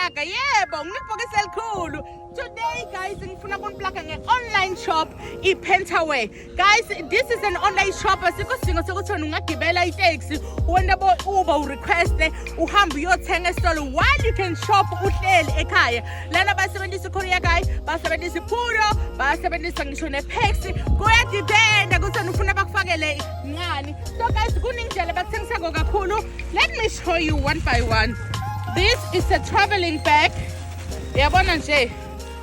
plaga yebo nginibhokisi elikhulu. Today guys ngifuna ukuniplaga nge-online shop iPentaway. Guys, this is an online shop asikho sidingo sokuthi ungagibela itaxi wena Uber urequest uhamba uyothenga esitolo while you can shop uhleli ekhaya. Lana basebenzisa courier guy, basebenzisa iPudo, basebenzisa ngisho nePaxi. Kuyadependa ukuthi ufuna bakufakele ngani. So guys, kunindlela bakuthengisa kakhulu. Let me show you one by one. This is a traveling bag. Yabona nje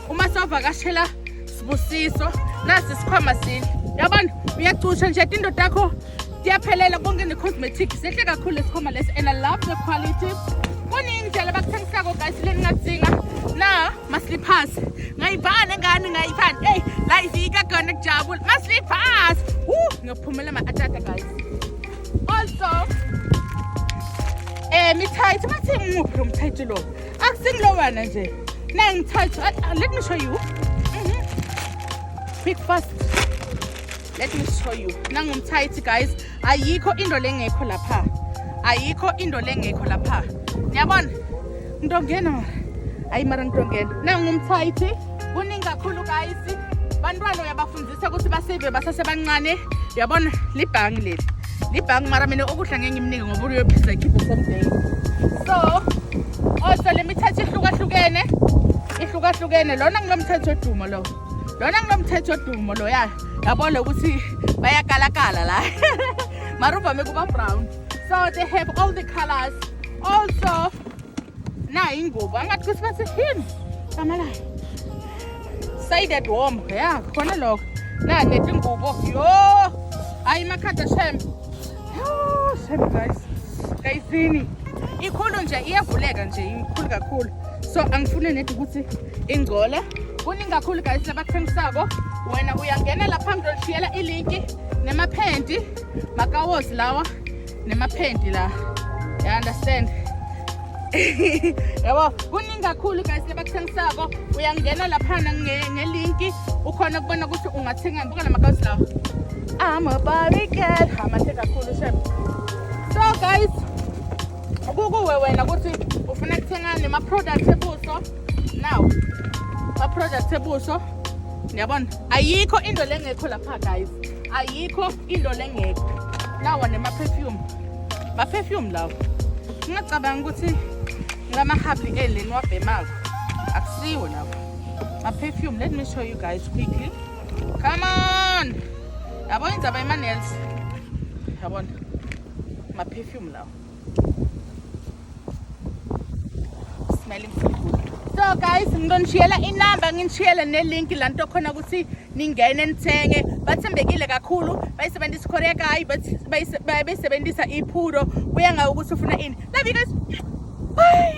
uma sovakashela Sibusiso nasi sikhwama sini. Yabona uyacusha nje indoda yakho iyaphelela konke ne-cosmetics ehle kakhulu lesikhwama lesi and I love the quality. Kunindlela bakuthengisako guys leningadzinga na ma-slippers ngayibhane ngani ngayibhane hey la ifika khona kujabula ma-slippers ngiyophumela ama-atata guys. Also mi-tight bathi nguphi lo mtight lo akusingilowana nje nangi-tight. Let me show you quick fast. Let me show you nangumtight guys. Ayikho into lengekho lapha, ayikho into lengekho lapha. Ngiyabona ngidongena ayi mara ngidongena nangumtight kuningi kakhulu guys. Bantwana uyabafundisa ukuthi basave basasebancane. Uyabona libhangi leli libhangi mara mina okudla ngeke ngimnike ngoba uyophiza ikhipho someday. So also le mithathu ihlukahlukene lona ngilomthetho odumo lo, lona ngilomthetho odumo lo ya yabona ukuthi bayakalakala la mara uvame kuba brown. So they have all the colors. Also na ingubo angathi kusiphathe hini kamala sided warm ya khona lokho na nethi ingubo yo ayi makhada shem guys kayisini ikhulu nje iyavuleka nje ikhulu kakhulu. So angifune nedi ukuthi ingcole kuningi kakhulu guys labakuthengisako. Wena uyangena lapha ngizolishiyela ilinki nemaphenti makawozi lawa nemaphenti la, you understand? Yabo kuningi kakhulu guys labakuthengisako. Uyangena lapha ngelinki ukhona ukubona ukuthi ungathenga buka la makawozi lawa. I'm a Barbie girl amahle kakhulu shem. So guys kukuwe wena ukuthi ufuna ukuthenga nema-product ebuso. Now ma-product ebuso ngiyabona ayikho into lengekho lapha guys, ayikho into lengekho. Lawa nema-perfume, ma-perfume lawa ngingacabanga ukuthi ngama-habli eleni wabhemako akusiwo lawa ma-perfume. Let me show you guys quickly. Come on, yabona indzaba yama-nails, yabona ma-perfume lawa smelling so good. So guys ngidonishiyela inamba nginishiyela nelink la nto khona ukuthi ningene nithenge. Bathembekile kakhulu, bayisebenzisa courier guy, bayisebenzisa iPudo kuya ngawe ukuthi ufuna ini. Love you guys. Bye.